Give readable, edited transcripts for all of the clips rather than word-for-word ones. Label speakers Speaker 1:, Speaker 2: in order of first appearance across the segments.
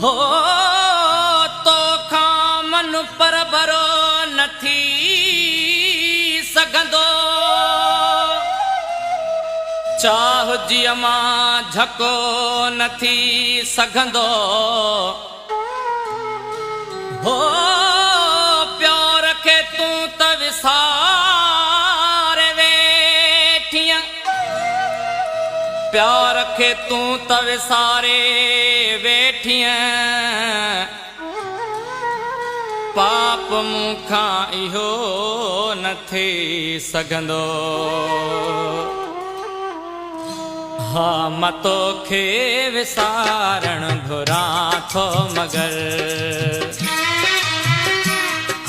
Speaker 1: हो तो खामन पर भरो नथी सघंदो चाह जीअ मां झको नथी सघंदो हो प्यार खे तूं त विसारे वेठीअ प्यार खे तूं त विसारे वेठीअ पाप मूंखां इहो न थी सघंदो हा मां तोखे विसारण घुरां थो मगर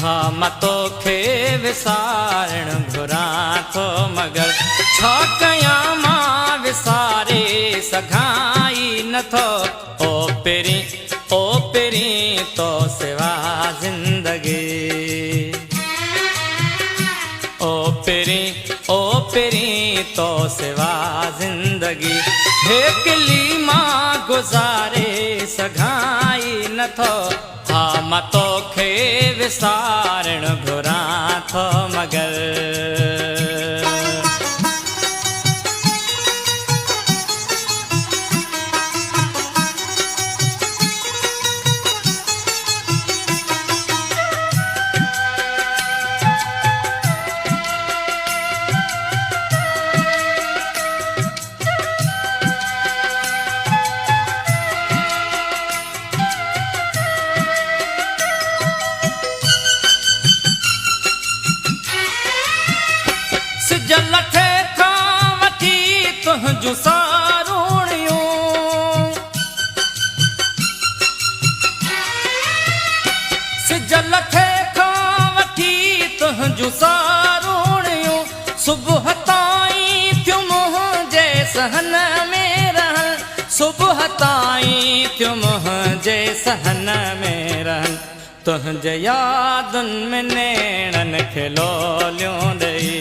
Speaker 1: हा मां तोखे विसारण घुरां थो मगर छा कयां मां विसारे सघाई नथो ओ पहिरीं तो सिवा ज़िंदगी ओ पहिरीं तो सिवा ज़िंदगी हेकली मां गुज़ारे सघाई नथो हा मां तोखे विसारण घुरां थो मगर लठे खां वठी तुंहिंजूं सारूणियूं सिज लठे खां वठी तुंहिंजूं सारूणियूं सुबुह ताईं थियूं मुंहिंजे सहन में रहन सुबुह ताईं थियूं मुंहिंजे सहन में रहन तुंहिंजे यादुनि में नेणनि खे लोलियूं ॾेई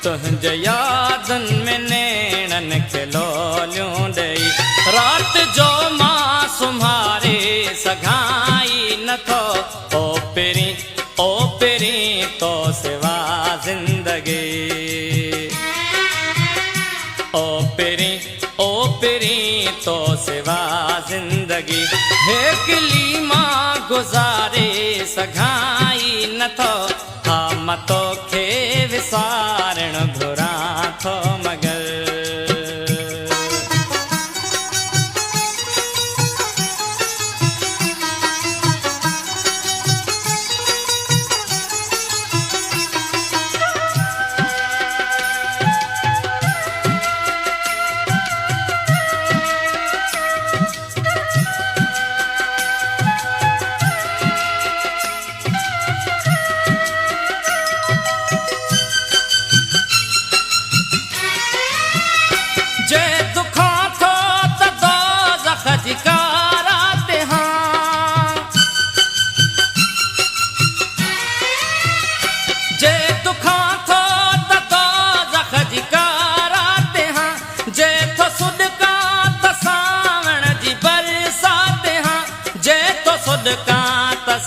Speaker 1: तुंहिंजे यादुनि में नेणनि खे लोलियूं ॾेई राति जो मां सुम्हारे सघाई नथो ओ पहिरीं तो सिवा ज़िंदगी ओ पहिरीं तो सिवा ज़िंदगी हेकली मां गुज़ारे सघाई नथो हा मां तोखे विसारण घुरां थो मगर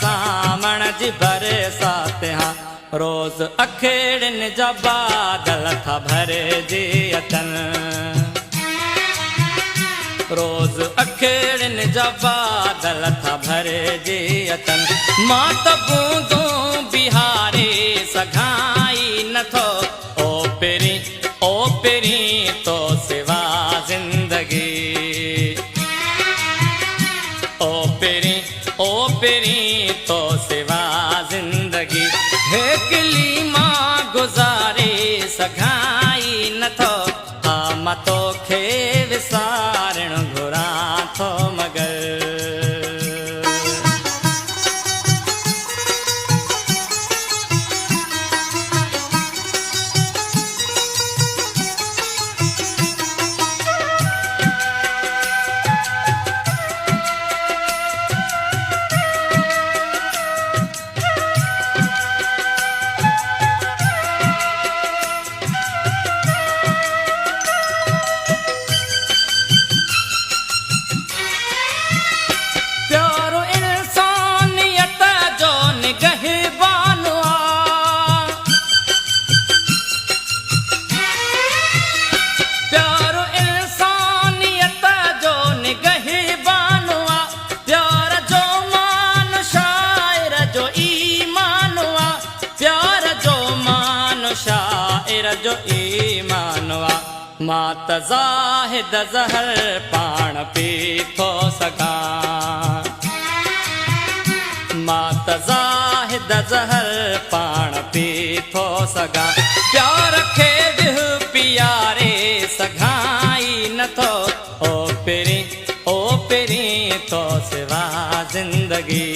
Speaker 1: सावण जी बरसात हाँ रोज़ अखेड़िन जा बादल था भरजी अचनि रोज़ अखेड़िन जा बादल था भरजी अचनि मां त बूंदूं बिहारे सघाई नथो ओ पहिरीं तो सिवा ज़िंदगी ओ पहिरीं तो सिवा ज़िंदगी हेकली मां गुज़ारे सघाई नथो हा मां तोखे विसारण घुरां थो मगर ज़ाहिर जो ईमानवा मां त ज़ाहिद ज़हर पाण पी थो सघां मां त ज़ाहिद ज़हर पाण पी थो सघां प्यार खे बि पियारे सघाई नथो ओ पहिरीं तो सिवा ज़िंदगी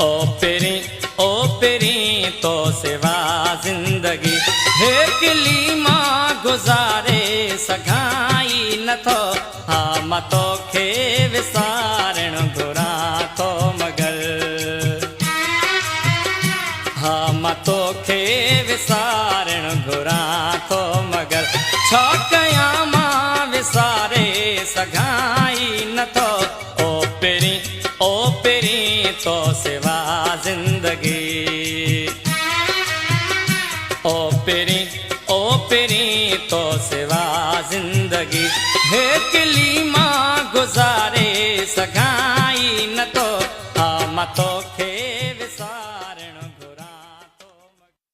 Speaker 1: ओ पहिरीं तो सिवा ज़िंदगी हे कलीमा गुज़ारे सघाई नथो हा मां तोखे विसारण घुरां थो मगर हा मां तोखे विसारण घुरां थो मगर छा कयां मां विसारे सघाई नथो ओ पहिरीं तो सिवा ज़िंदगी ओ पहिरीं तो सिवा ज़िंदगी हे कलीमा गुज़ारे सघां